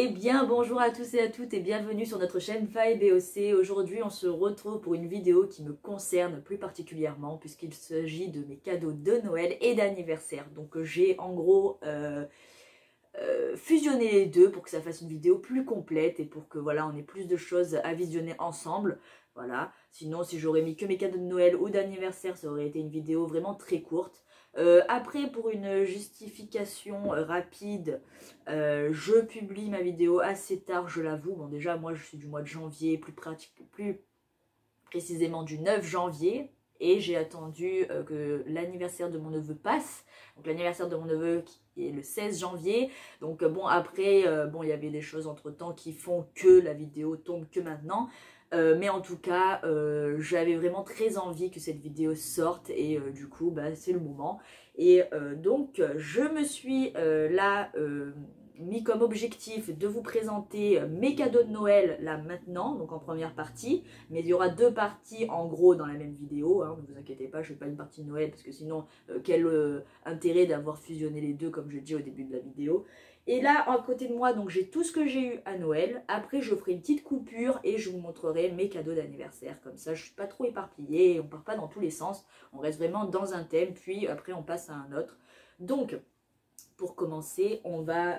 Eh bien bonjour à tous et à toutes et bienvenue sur notre chaîne Faye BOC. Aujourd'hui on se retrouve pour une vidéo qui me concerne plus particulièrement puisqu'il s'agit de mes cadeaux de Noël et d'anniversaire. Donc j'ai en gros fusionné les deux pour que ça fasse une vidéo plus complète et pour que voilà on ait plus de choses à visionner ensemble. Voilà, sinon si j'aurais mis que mes cadeaux de Noël ou d'anniversaire ça aurait été une vidéo vraiment très courte. Après, pour une justification rapide, je publie ma vidéo assez tard, je l'avoue. Bon, déjà, moi, je suis du mois de janvier, plus précisément du 9 janvier. Et j'ai attendu que l'anniversaire de mon neveu passe. Donc, l'anniversaire de mon neveu qui est le 16 janvier. Donc, bon, après, bon, il y avait des choses entre-temps qui font que la vidéo tombe que maintenant. Mais en tout cas, j'avais vraiment très envie que cette vidéo sorte et du coup, bah, c'est le moment. Et donc, je me suis là mis comme objectif de vous présenter mes cadeaux de Noël là maintenant, donc en première partie. Mais il y aura deux parties en gros dans la même vidéo, hein, ne vous inquiétez pas, je ne fais pas une partie de Noël parce que sinon, quel intérêt d'avoir fusionné les deux comme je dis au début de la vidéo. Et là, à côté de moi, donc j'ai tout ce que j'ai eu à Noël. Après, je ferai une petite coupure et je vous montrerai mes cadeaux d'anniversaire. Comme ça, je ne suis pas trop éparpillée, on ne part pas dans tous les sens. On reste vraiment dans un thème, puis après, on passe à un autre. Donc, pour commencer, on va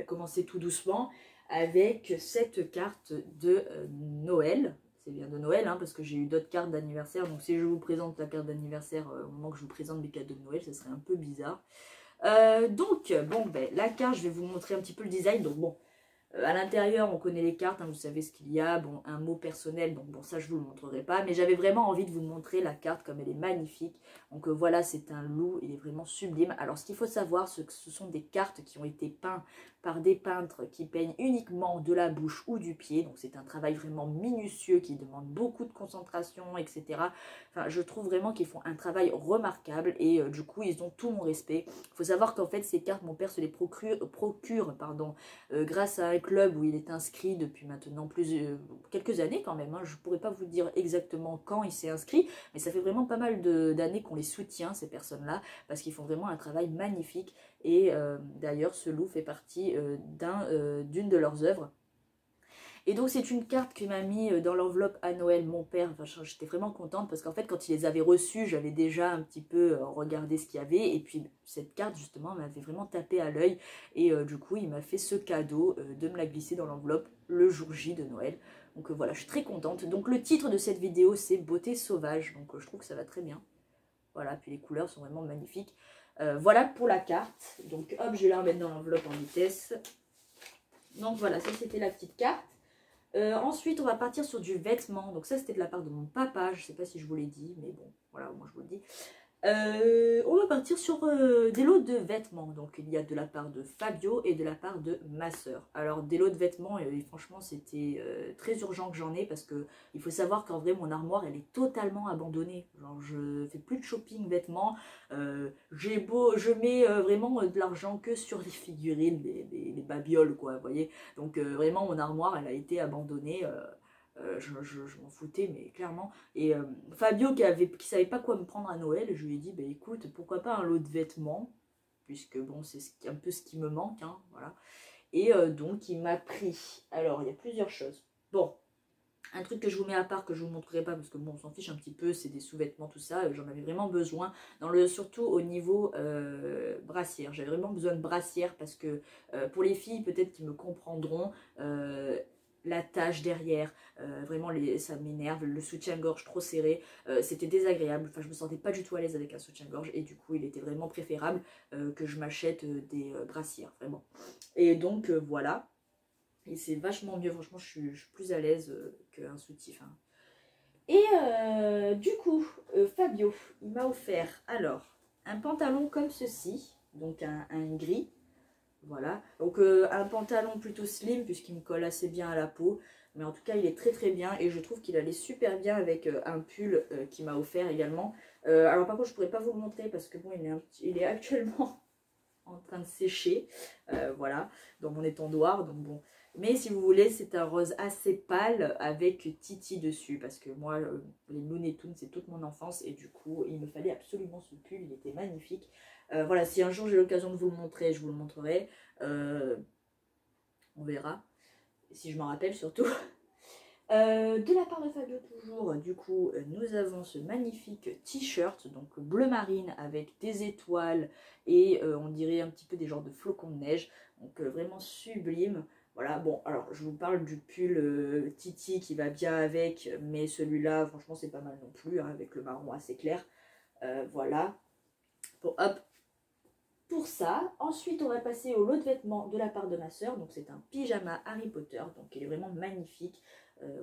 commencer tout doucement avec cette carte de Noël. C'est bien de Noël, hein, parce que j'ai eu d'autres cartes d'anniversaire. Donc, si je vous présente la carte d'anniversaire au moment que je vous présente mes cadeaux de Noël, ça serait un peu bizarre. Donc, bon, la carte, je vais vous montrer un petit peu le design. Donc, bon, à l'intérieur, on connaît les cartes, hein, vous savez ce qu'il y a. Bon, un mot personnel, donc bon, ça, je ne vous le montrerai pas. Mais j'avais vraiment envie de vous montrer la carte comme elle est magnifique. Donc, voilà, c'est un loup, il est vraiment sublime. Alors, ce qu'il faut savoir, c'est que ce sont des cartes qui ont été peintes par des peintres qui peignent uniquement de la bouche ou du pied. Donc, c'est un travail vraiment minutieux qui demande beaucoup de concentration, etc. Enfin, je trouve vraiment qu'ils font un travail remarquable et du coup, ils ont tout mon respect. Il faut savoir qu'en fait, ces cartes, mon père se les procure grâce à un club où il est inscrit depuis maintenant quelques années quand même. Hein. Je ne pourrais pas vous dire exactement quand il s'est inscrit, mais ça fait vraiment pas mal d'années qu'on les soutient, ces personnes-là, parce qu'ils font vraiment un travail magnifique. Et d'ailleurs, ce loup fait partie d'une de leurs œuvres. Et donc c'est une carte qui m'a mis dans l'enveloppe à Noël mon père. Enfin, j'étais vraiment contente parce qu'en fait quand il les avait reçus, j'avais déjà un petit peu regardé ce qu'il y avait. Et puis cette carte justement m'avait vraiment tapé à l'œil. Et du coup il m'a fait ce cadeau de me la glisser dans l'enveloppe le jour J de Noël. Donc voilà, je suis très contente. Donc le titre de cette vidéo c'est Beauté sauvage. Donc je trouve que ça va très bien. Voilà, puis les couleurs sont vraiment magnifiques. Voilà pour la carte. Donc hop, je vais la remettre dans l'enveloppe en vitesse. Donc voilà, ça c'était la petite carte. Ensuite, on va partir sur du vêtement. Donc ça, c'était de la part de mon papa. Je ne sais pas si je vous l'ai dit, mais bon, voilà, moi je vous le dis. On va partir sur des lots de vêtements. Donc il y a de la part de Fabio et de la part de ma soeur. Alors des lots de vêtements, franchement c'était très urgent que j'en ai parce que il faut savoir qu'en vrai mon armoire elle est totalement abandonnée. Genre je fais plus de shopping vêtements. Je mets vraiment de l'argent que sur les figurines, les babioles quoi, vous voyez. Donc vraiment mon armoire elle a été abandonnée. Je m'en foutais, mais clairement. Et Fabio, qui savait pas quoi me prendre à Noël, je lui ai dit, bah, écoute, pourquoi pas un lot de vêtements, puisque bon, c'est un peu ce qui me manque, hein, voilà. Et donc, il m'a pris. Alors, il y a plusieurs choses. Bon, un truc que je vous mets à part, que je vous montrerai pas, parce que bon, on s'en fiche un petit peu, c'est des sous-vêtements, tout ça, j'en avais vraiment besoin, surtout au niveau brassière. J'avais vraiment besoin de brassière, parce que pour les filles, peut-être qu'ils me comprendront, la tache derrière, vraiment ça m'énerve, le soutien-gorge trop serré, c'était désagréable, enfin je me sentais pas du tout à l'aise avec un soutien-gorge et du coup il était vraiment préférable que je m'achète des brassières, vraiment. Et donc voilà, et c'est vachement mieux, franchement je suis plus à l'aise qu'un soutif. Hein. Et du coup, Fabio, il m'a offert alors un pantalon comme ceci, donc un gris. Voilà, donc un pantalon plutôt slim puisqu'il me colle assez bien à la peau. Mais en tout cas, il est très très bien et je trouve qu'il allait super bien avec un pull qu'il m'a offert également. Alors par contre, je ne pourrais pas vous le montrer parce que bon, il est actuellement en train de sécher. Voilà, dans mon étendoir. Donc bon. Mais si vous voulez, c'est un rose assez pâle avec Titi dessus. Parce que moi, les Looney Tunes, c'est toute mon enfance. Et du coup, il me fallait absolument ce pull. Il était magnifique. Voilà, si un jour j'ai l'occasion de vous le montrer, je vous le montrerai. On verra, si je m'en rappelle surtout. De la part de Fabio toujours, du coup, nous avons ce magnifique t-shirt, donc bleu marine avec des étoiles et on dirait un petit peu des genres de flocons de neige, donc vraiment sublime. Voilà, bon, alors je vous parle du pull Titi qui va bien avec, mais celui-là, franchement, c'est pas mal non plus, hein, avec le marron assez clair. Voilà, bon, hop, pour ça. Ensuite, on va passer au lot de vêtements de la part de ma soeur. Donc, c'est un pyjama Harry Potter. Donc, il est vraiment magnifique.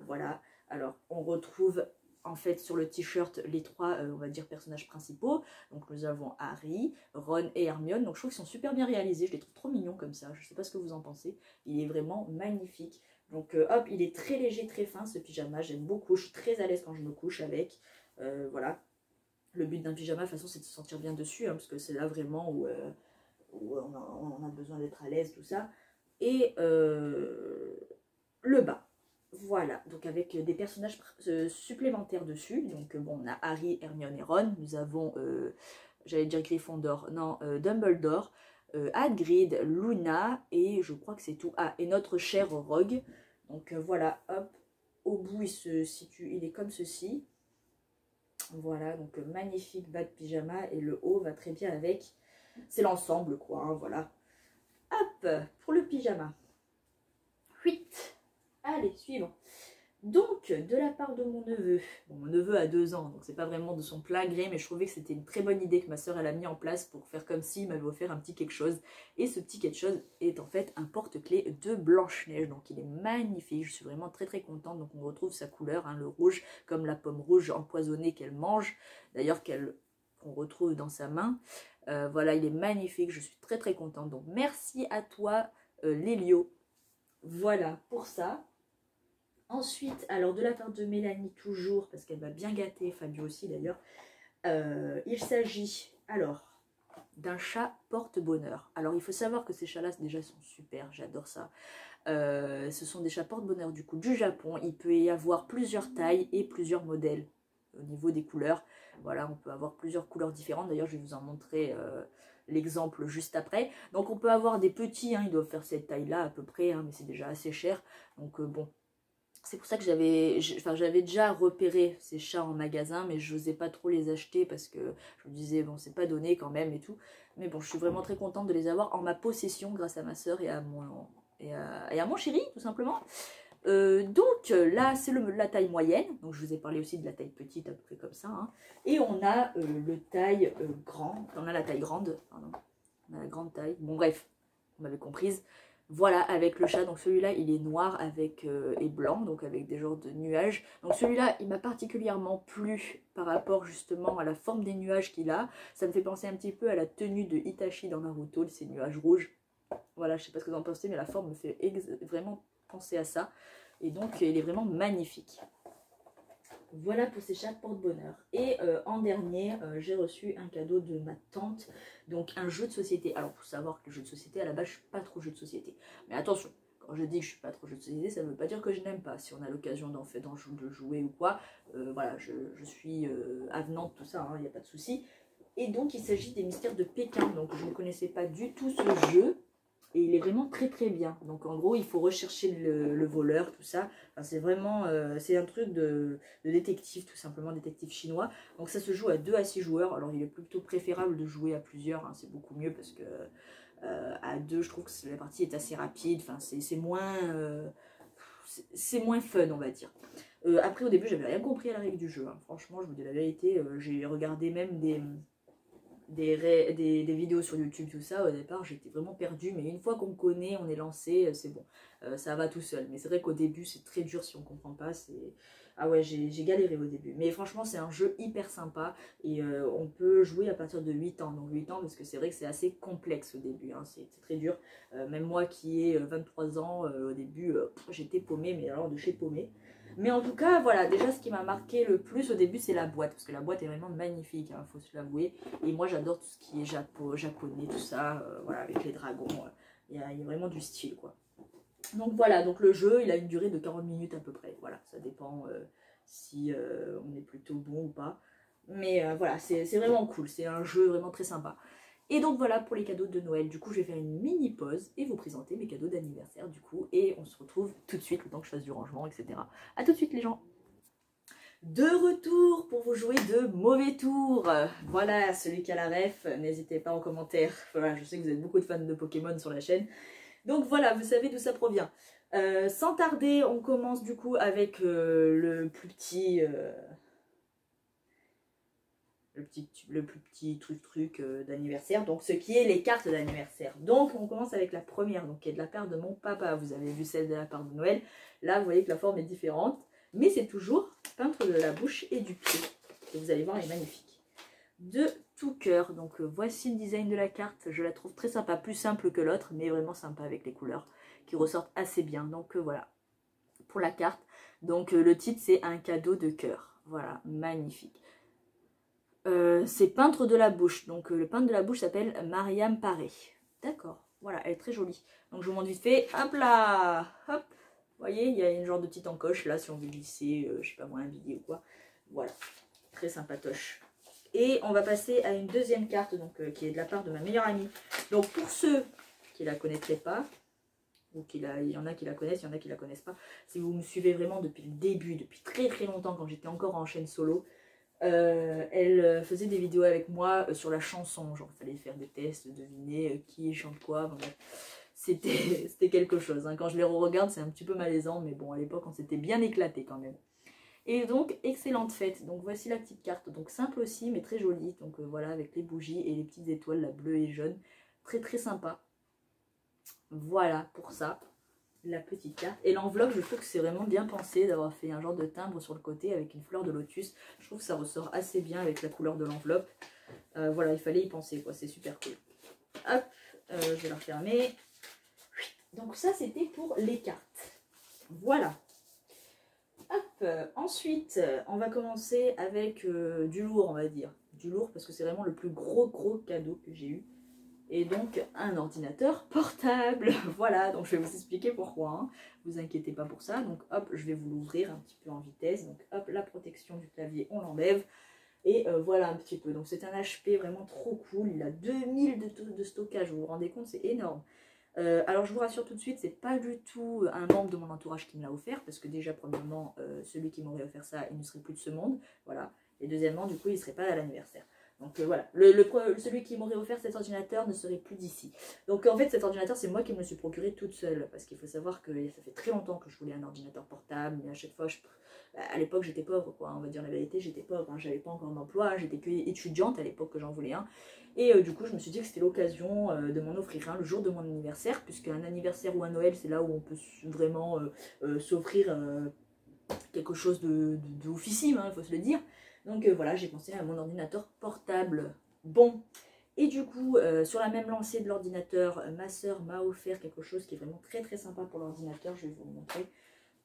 Voilà. Alors, on retrouve en fait sur le t-shirt les trois, on va dire, personnages principaux. Donc, nous avons Harry, Ron et Hermione. Donc, je trouve qu'ils sont super bien réalisés. Je les trouve trop mignons comme ça. Je ne sais pas ce que vous en pensez. Il est vraiment magnifique. Donc, hop, il est très léger, très fin ce pyjama. J'aime beaucoup. Je suis très à l'aise quand je me couche avec. Voilà. Le but d'un pyjama, de toute façon, c'est de se sentir bien dessus, hein, parce que c'est là vraiment où on a besoin d'être à l'aise, tout ça. Et le bas. Voilà, donc avec des personnages supplémentaires dessus. Donc bon, on a Harry, Hermione et Ron. Nous avons, j'allais dire Gryffondor, non, Dumbledore, Hagrid, Luna, et je crois que c'est tout. Ah, et notre cher Rogue. Donc voilà, hop, au bout il se situe, il est comme ceci. Voilà, donc magnifique bas de pyjama et le haut va très bien avec. C'est l'ensemble quoi, hein, voilà. Hop, pour le pyjama. 8. Allez, suivant. Donc, de la part de mon neveu, bon, mon neveu a 2 ans, donc c'est pas vraiment de son plein gré, mais je trouvais que c'était une très bonne idée que ma soeur elle a mis en place pour faire comme s'il m'avait offert un petit quelque chose. Et ce petit quelque chose est en fait un porte-clés de Blanche-Neige, donc il est magnifique, je suis vraiment très très contente. Donc on retrouve sa couleur, hein, le rouge, comme la pomme rouge empoisonnée qu'elle mange, d'ailleurs qu'on retrouve dans sa main. Voilà, il est magnifique, je suis très très contente, donc merci à toi Lélio. Voilà pour ça. Ensuite, alors de la part de Mélanie toujours, parce qu'elle m'a bien gâté, Fabio aussi d'ailleurs, il s'agit alors d'un chat porte-bonheur. Alors il faut savoir que ces chats-là déjà sont super, j'adore ça. Ce sont des chats porte-bonheur du coup du Japon. Il peut y avoir plusieurs tailles et plusieurs modèles au niveau des couleurs. Voilà, on peut avoir plusieurs couleurs différentes. D'ailleurs, je vais vous en montrer l'exemple juste après. Donc on peut avoir des petits, hein, ils doivent faire cette taille-là à peu près, hein, mais c'est déjà assez cher. Donc bon. C'est pour ça que j'avais déjà repéré ces chats en magasin, mais je n'osais pas trop les acheter parce que je me disais, bon, c'est pas donné quand même et tout. Mais bon, je suis vraiment très contente de les avoir en ma possession grâce à ma soeur et à mon chéri, tout simplement. Donc là, c'est la taille moyenne. Donc je vous ai parlé aussi de la taille petite, à peu près comme ça. Hein. Et on a le taille grand. On a la taille grande, pardon. On a la grande taille. Bon, bref, vous m'avez comprise. Voilà, avec le chat, donc celui-là il est noir avec et blanc, donc avec des genres de nuages. Donc celui-là il m'a particulièrement plu par rapport justement à la forme des nuages qu'il a. Ça me fait penser un petit peu à la tenue de Itachi dans Naruto, ces nuages rouges. Voilà, je sais pas ce que vous en pensez, mais la forme me fait vraiment penser à ça. Et donc il est vraiment magnifique. Voilà pour ces chats porte-bonheur. Et en dernier, j'ai reçu un cadeau de ma tante, donc un jeu de société. Alors, il faut savoir que le jeu de société, à la base, je ne suis pas trop jeu de société. Mais attention, quand je dis que je ne suis pas trop jeu de société, ça ne veut pas dire que je n'aime pas. Si on a l'occasion de jouer ou quoi, voilà, je suis avenante, tout ça, il n'y a pas de souci. Et donc, il s'agit des Mystères de Pékin. Donc, je ne connaissais pas du tout ce jeu. Et il est vraiment très très bien. Donc en gros, il faut rechercher le voleur, tout ça. Enfin, c'est vraiment, c'est un truc de détective, tout simplement, détective chinois. Donc ça se joue à 2 à 6 joueurs. Alors il est plutôt préférable de jouer à plusieurs, hein, c'est beaucoup mieux parce que à 2, je trouve que la partie est assez rapide. Enfin, c'est moins fun, on va dire. Après, au début, j'avais rien compris à la règle du jeu. Hein. Franchement, je vous dis la vérité, j'ai regardé même des vidéos sur YouTube, tout ça. Au départ, j'étais vraiment perdue, mais une fois qu'on me connaît, on est lancé, c'est bon, ça va tout seul. Mais c'est vrai qu'au début, c'est très dur si on comprend pas. Ah ouais, j'ai galéré au début. Mais franchement, c'est un jeu hyper sympa et on peut jouer à partir de 8 ans. Donc 8 ans, parce que c'est vrai que c'est assez complexe au début, hein. C'est très dur. Même moi qui ai 23 ans, au début, j'étais paumée, mais alors de chez paumée. Mais en tout cas, voilà, déjà ce qui m'a marqué le plus au début, c'est la boîte. Parce que la boîte est vraiment magnifique, hein, faut se l'avouer. Et moi, j'adore tout ce qui est japonais, tout ça, voilà, avec les dragons. Il y a vraiment du style, quoi. Donc voilà, donc le jeu, il a une durée de 40 minutes à peu près. Voilà, ça dépend si on est plutôt bon ou pas. Mais voilà, c'est vraiment cool. C'est un jeu vraiment très sympa. Et donc voilà pour les cadeaux de Noël. Du coup, je vais faire une mini pause et vous présenter mes cadeaux d'anniversaire du coup. Et on se retrouve tout de suite, le temps que je fasse du rangement, etc. A tout de suite les gens. De retour pour vous jouer de mauvais tours. Voilà, celui qui a la ref, n'hésitez pas en commentaire. Voilà, je sais que vous êtes beaucoup de fans de Pokémon sur la chaîne. Donc voilà, vous savez d'où ça provient. Sans tarder, on commence du coup avec le plus petit truc d'anniversaire, donc ce qui est les cartes d'anniversaire. Donc on commence avec la première, donc qui est de la part de mon papa. Vous avez vu celle de la part de Noël. Là, vous voyez que la forme est différente, mais c'est toujours peintre de la bouche et du pied. Et vous allez voir, elle est magnifique. De tout cœur, donc voici le design de la carte. Je la trouve très sympa, plus simple que l'autre, mais vraiment sympa avec les couleurs qui ressortent assez bien. Donc voilà, pour la carte. Donc le titre, c'est un cadeau de cœur. Voilà, magnifique. C'est peintre de la bouche. Donc le peintre de la bouche s'appelle Mariam Paré. D'accord, voilà, elle est très jolie. Donc je vous montre vite fait. Hop là, hop. Vous voyez, il y a une genre de petite encoche là si on veut glisser, je sais pas moi, un billet ou quoi. Voilà, très sympatoche. Et on va passer à une deuxième carte donc, qui est de la part de ma meilleure amie. Donc pour ceux qui la connaîtraient pas, ou il y en a qui la connaissent, il y en a qui la connaissent pas. Si vous me suivez vraiment depuis le début, depuis très très longtemps, quand j'étais encore en chaîne solo, elle faisait des vidéos avec moi sur la chanson. Genre, il fallait faire des tests, deviner qui chante quoi. Bon, c'était quelque chose. Hein. Quand je les re-regarde, c'est un petit peu malaisant, mais bon, à l'époque, on s'était bien éclaté quand même. Et donc, excellente fête. Donc, voici la petite carte. Donc, simple aussi, mais très jolie. Donc, voilà, avec les bougies et les petites étoiles, la bleue et jaune. Très, très sympa. Voilà pour ça, la petite carte. Et l'enveloppe, je trouve que c'est vraiment bien pensé d'avoir fait un genre de timbre sur le côté avec une fleur de lotus. Je trouve que ça ressort assez bien avec la couleur de l'enveloppe. Voilà, il fallait y penser, quoi. C'est super cool. Hop, je vais la refermer. Donc, ça, c'était pour les cartes. Voilà. Hop, ensuite, on va commencer avec du lourd, on va dire. Du lourd, parce que c'est vraiment le plus gros cadeau que j'ai eu. Et donc, un ordinateur portable. Voilà, donc je vais vous expliquer pourquoi. Hein. Vous inquiétez pas pour ça. Donc, hop, je vais vous l'ouvrir un petit peu en vitesse. Donc, hop, la protection du clavier, on l'enlève. Et voilà un petit peu. Donc, c'est un HP vraiment trop cool. Il a 2000 de stockage. Vous vous rendez compte, c'est énorme. Alors je vous rassure tout de suite, c'est pas du tout un membre de mon entourage qui me l'a offert, parce que déjà premièrement, celui qui m'aurait offert ça, il ne serait plus de ce monde, voilà. Et deuxièmement, du coup, il ne serait pas à l'anniversaire. Donc voilà, celui qui m'aurait offert cet ordinateur ne serait plus d'ici. Donc en fait, cet ordinateur, c'est moi qui me le suis procuré toute seule, parce qu'il faut savoir que ça fait très longtemps que je voulais un ordinateur portable, mais à chaque fois, à l'époque, j'étais pauvre, quoi, on va dire la vérité, j'étais pauvre, hein, j'avais pas encore d'emploi, j'étais que étudiante à l'époque que j'en voulais un. Et du coup, je me suis dit que c'était l'occasion de m'en offrir un le jour de mon anniversaire, puisqu'un anniversaire ou un Noël, c'est là où on peut vraiment s'offrir quelque chose de oufissime, il faut se le dire. Donc voilà, j'ai pensé à mon ordinateur portable. Bon, et du coup, sur la même lancée de l'ordinateur, ma soeur m'a offert quelque chose qui est vraiment très très sympa pour l'ordinateur, je vais vous le montrer.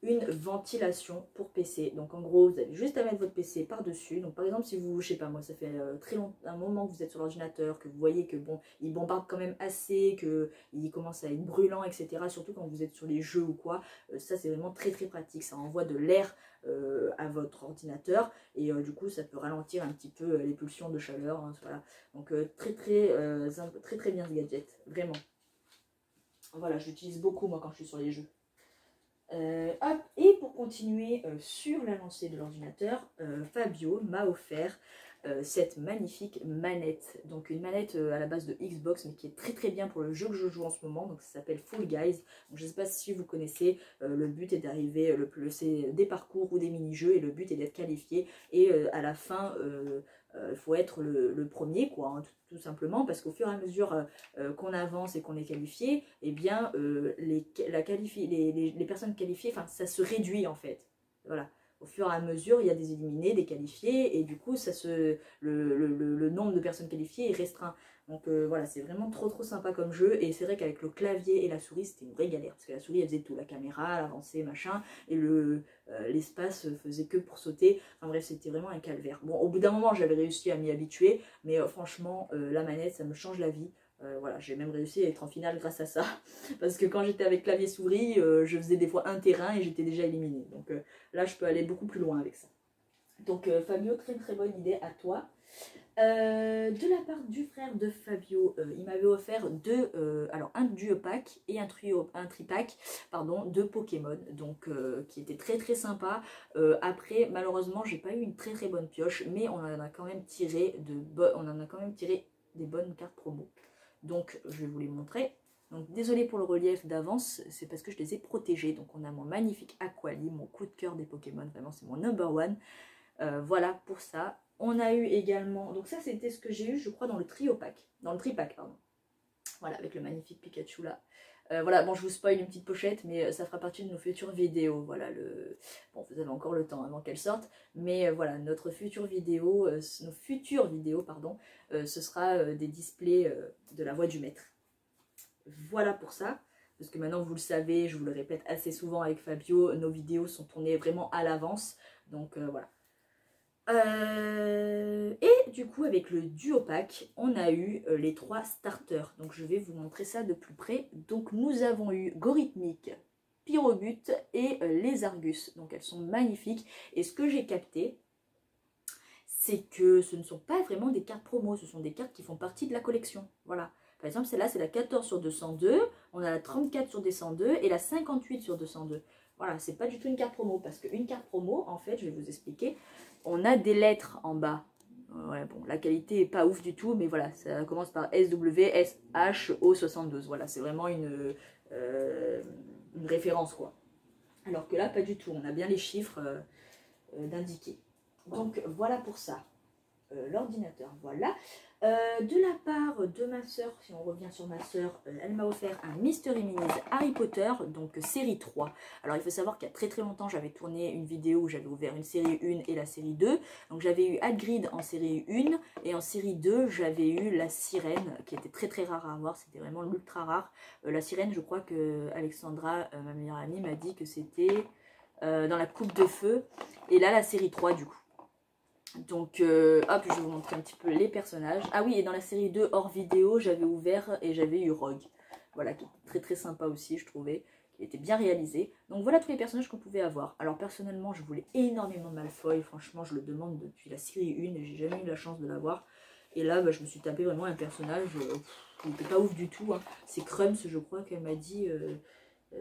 Une ventilation pour PC. Donc en gros, vous avez juste à mettre votre PC par-dessus. Donc par exemple, si vous, je sais pas moi, ça fait un moment que vous êtes sur l'ordinateur, que vous voyez que bon, il bombarde quand même assez, qu'il commence à être brûlant, etc. Surtout quand vous êtes sur les jeux ou quoi. Ça c'est vraiment très très pratique. Ça envoie de l'air à votre ordinateur et du coup ça peut ralentir un petit peu les pulsions de chaleur. Hein, voilà. Donc très très bien ce gadget, vraiment. Voilà, je l'utilise beaucoup moi quand je suis sur les jeux. Hop, et pour continuer sur la lancée de l'ordinateur, Fabio m'a offert cette magnifique manette. Donc une manette à la base de Xbox, mais qui est très très bien pour le jeu que je joue en ce moment. Donc ça s'appelle Fall Guys. Donc, je ne sais pas si vous connaissez, le but est d'arriver, c'est des parcours ou des mini-jeux, et le but est d'être qualifié. Et à la fin, il faut être le premier, quoi, hein, tout simplement, parce qu'au fur et à mesure qu'on avance et qu'on est qualifié, eh bien, les personnes qualifiées, enfin, ça se réduit en fait. Voilà. Au fur et à mesure, il y a des éliminés, des qualifiés, et du coup, le nombre de personnes qualifiées est restreint. Donc voilà, c'est vraiment trop sympa comme jeu, et c'est vrai qu'avec le clavier et la souris, c'était une vraie galère, parce que la souris, elle faisait tout, la caméra, l'avancée, machin, et l'espace faisait que pour sauter. Enfin bref, c'était vraiment un calvaire. Bon, au bout d'un moment, j'avais réussi à m'y habituer, mais franchement, la manette, ça me change la vie. Voilà, j'ai même réussi à être en finale grâce à ça. Parce que quand j'étais avec clavier souris, je faisais des fois un terrain et j'étais déjà éliminée. Donc là, je peux aller beaucoup plus loin avec ça. Donc Fabio, très très bonne idée à toi. De la part du frère de Fabio, il m'avait offert alors un duo pack et un tripack, pardon, de Pokémon, donc qui était très très sympa. Après, malheureusement, j'ai pas eu une très très bonne pioche, mais on en a quand même tiré des bonnes cartes promo. Donc, je vais vous les montrer. Donc, désolé pour le relief d'avance, c'est parce que je les ai protégés. Donc, on a mon magnifique Aquali, mon coup de cœur des Pokémon, vraiment, c'est mon number one. Voilà pour ça. On a eu également, donc ça c'était ce que j'ai eu je crois dans le tripack, pardon. Voilà, avec le magnifique Pikachu là. Voilà, bon je vous spoil une petite pochette, mais ça fera partie de nos futures vidéos. Voilà, bon vous avez encore le temps avant qu'elle sorte, mais voilà, notre future vidéo, nos futures vidéos, pardon, ce sera des displays de la voix du maître. Voilà pour ça. Parce que maintenant vous le savez, je vous le répète assez souvent avec Fabio, nos vidéos sont tournées vraiment à l'avance. Donc voilà. Et du coup avec le duo pack on a eu les 3 starters, donc je vais vous montrer ça de plus près. Donc nous avons eu Gorithmic, Pyrobut et les Argus, donc elles sont magnifiques. Et ce que j'ai capté, c'est que ce ne sont pas vraiment des cartes promo, ce sont des cartes qui font partie de la collection. Voilà, par exemple celle-là c'est la 14 sur 202, on a la 34 sur 202 et la 58 sur 202. Voilà, c'est pas du tout une carte promo, parce qu'une carte promo, en fait, je vais vous expliquer, on a des lettres en bas. Ouais, bon, la qualité est pas ouf du tout, mais voilà, ça commence par SWSHO72. Voilà, c'est vraiment une référence, quoi. Alors que là, pas du tout, on a bien les chiffres d'indiquer. Donc, voilà pour ça. L'ordinateur, voilà. De la part de ma soeur, si on revient sur ma soeur, elle m'a offert un Mystery Minis Harry Potter, donc série 3. Alors il faut savoir qu'il y a très très longtemps j'avais tourné une vidéo où j'avais ouvert une série 1 et la série 2. Donc j'avais eu Hagrid en série 1 et en série 2 j'avais eu la sirène qui était très très rare à avoir, c'était vraiment l'ultra rare. La sirène, je crois que Alexandra, ma meilleure amie, m'a dit que c'était dans la coupe de feu. Et là la série 3 du coup. Donc, hop, je vais vous montrer un petit peu les personnages. Ah oui, et dans la série 2 hors vidéo, j'avais ouvert et j'avais eu Rogue. Voilà, qui est très très sympa aussi, je trouvais, qui était bien réalisé. Donc voilà tous les personnages qu'on pouvait avoir. Alors personnellement, je voulais énormément Malfoy, franchement, je le demande depuis la série 1 et j'ai jamais eu la chance de l'avoir. Et là, bah, je me suis tapé vraiment un personnage qui n'était pas ouf du tout. Hein. C'est Krums, je crois qu'elle m'a dit,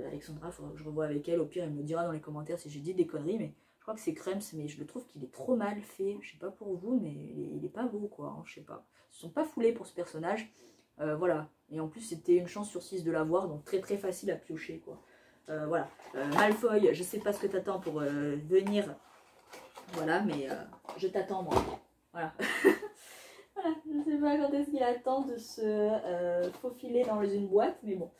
Alexandra, il faudra que je revoie avec elle. Au pire, elle me dira dans les commentaires si j'ai dit des conneries, mais... Je crois que c'est Krums, mais je le trouve qu'il est trop mal fait. Je sais pas pour vous, mais il est pas beau, quoi. Hein, je sais pas. Ils se sont pas foulés pour ce personnage. Voilà. Et en plus, c'était une chance sur 6 de l'avoir, donc très très facile à piocher, quoi. Voilà. Malfoy, je sais pas ce que t'attends pour venir. Voilà, mais je t'attends, moi. Voilà. Voilà. Je sais pas quand est-ce qu'il attend de se faufiler dans une boîte, mais bon.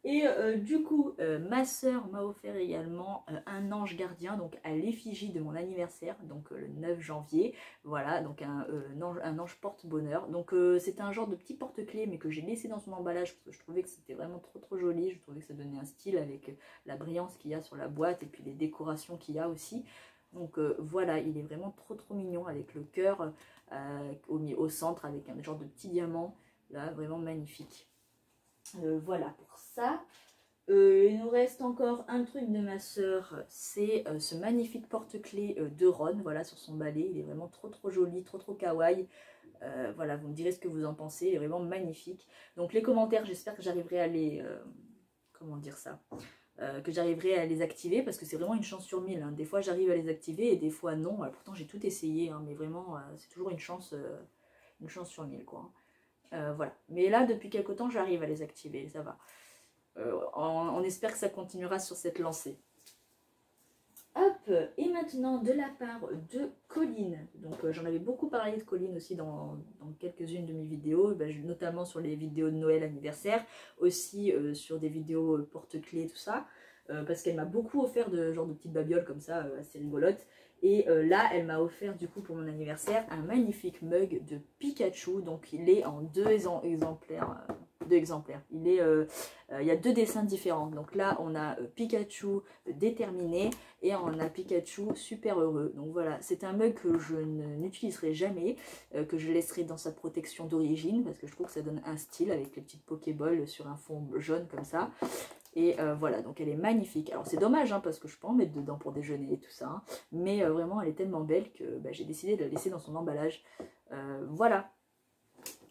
Et du coup, ma soeur m'a offert également un ange gardien, donc à l'effigie de mon anniversaire, donc le 9 janvier. Voilà, donc un ange porte-bonheur. Donc c'est un genre de petit porte-clés, mais que j'ai laissé dans son emballage parce que je trouvais que c'était vraiment trop trop joli. Je trouvais que ça donnait un style avec la brillance qu'il y a sur la boîte et puis les décorations qu'il y a aussi. Donc voilà, il est vraiment trop trop mignon avec le cœur au centre avec un genre de petit diamant. Là, vraiment magnifique. Voilà pour ça. Il nous reste encore un truc de ma soeur, c'est ce magnifique porte-clés de Ron, voilà, sur son balai. Il est vraiment trop trop joli, trop trop kawaii. Voilà, vous me direz ce que vous en pensez, il est vraiment magnifique. Donc les commentaires, j'espère que j'arriverai à les... comment dire ça, que j'arriverai à les activer, parce que c'est vraiment une chance sur 1000. Hein. Des fois j'arrive à les activer et des fois non. Alors, pourtant j'ai tout essayé, hein, mais vraiment c'est toujours une chance sur 1000, quoi. Voilà. Mais là, depuis quelque temps, j'arrive à les activer, ça va. On espère que ça continuera sur cette lancée. Hop, et maintenant de la part de Colline. Donc j'en avais beaucoup parlé de Colline aussi dans quelques-unes de mes vidéos, notamment sur les vidéos de Noël anniversaire, aussi sur des vidéos porte-clés, tout ça. Parce qu'elle m'a beaucoup offert de genre de petites babioles comme ça, assez rigolotes. Et là, elle m'a offert du coup pour mon anniversaire un magnifique mug de Pikachu. Donc il est en deux exemplaires. Il y a 2 dessins différents. Donc là, on a Pikachu déterminé et on a Pikachu super heureux. Donc voilà, c'est un mug que je n'utiliserai jamais, que je laisserai dans sa protection d'origine parce que je trouve que ça donne un style avec les petites Pokéballs sur un fond jaune comme ça. Et voilà, donc elle est magnifique. Alors c'est dommage hein, parce que je peux en mettre dedans pour déjeuner et tout ça. Hein, mais vraiment elle est tellement belle que j'ai décidé de la laisser dans son emballage. Voilà.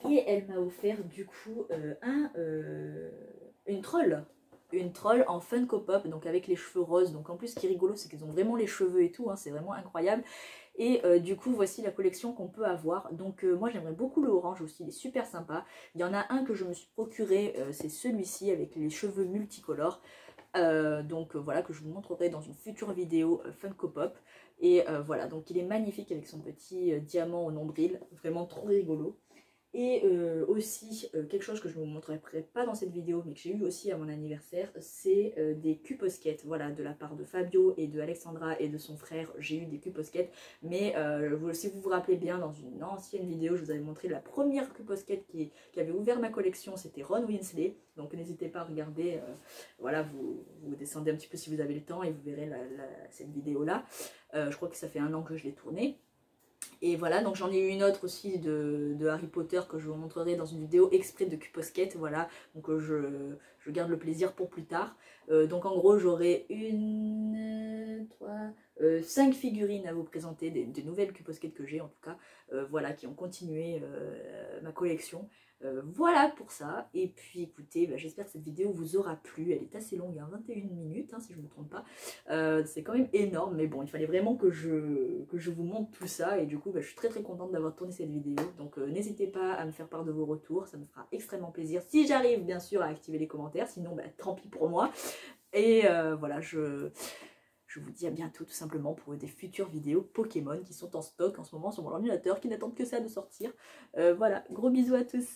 Et elle m'a offert du coup une troll. Une troll en Funko Pop, donc avec les cheveux roses. Donc en plus, ce qui est rigolo, c'est qu'ils ont vraiment les cheveux et tout, hein, c'est vraiment incroyable. Et du coup, voici la collection qu'on peut avoir. Donc moi, j'aimerais beaucoup le orange aussi, il est super sympa. Il y en a un que je me suis procuré, c'est celui-ci avec les cheveux multicolores. Donc voilà, que je vous montrerai dans une future vidéo Funko Pop. Et voilà, donc il est magnifique avec son petit diamant au nombril, vraiment trop rigolo. Et aussi, quelque chose que je ne vous montrerai pas dans cette vidéo, mais que j'ai eu aussi à mon anniversaire, c'est des cuposquettes. Voilà, de la part de Fabio et de Alexandra et de son frère, j'ai eu des cuposquettes. Mais si vous vous rappelez bien, dans une ancienne vidéo, je vous avais montré la première cuposquette qui avait ouvert ma collection, c'était Ron Weasley. Donc n'hésitez pas à regarder, voilà, vous descendez un petit peu si vous avez le temps et vous verrez cette vidéo-là. Je crois que ça fait 1 an que je l'ai tournée. Et voilà, donc j'en ai eu une autre aussi de Harry Potter que je vous montrerai dans une vidéo exprès de cuposquette, voilà, donc je garde le plaisir pour plus tard. Donc en gros j'aurai 5 figurines à vous présenter, des nouvelles cuposquettes que j'ai en tout cas, voilà, qui ont continué ma collection. Voilà pour ça, et puis écoutez, bah, j'espère que cette vidéo vous aura plu, elle est assez longue, hein, 21 minutes hein, si je ne me trompe pas, c'est quand même énorme, mais bon, il fallait vraiment que je vous montre tout ça, et du coup, bah, je suis très contente d'avoir tourné cette vidéo, donc n'hésitez pas à me faire part de vos retours, ça me fera extrêmement plaisir, si j'arrive bien sûr à activer les commentaires, sinon bah, tant pis pour moi, et voilà, je vous dis à bientôt tout simplement pour des futures vidéos Pokémon qui sont en stock en ce moment sur mon ordinateur, qui n'attendent que ça de sortir. Voilà, gros bisous à tous.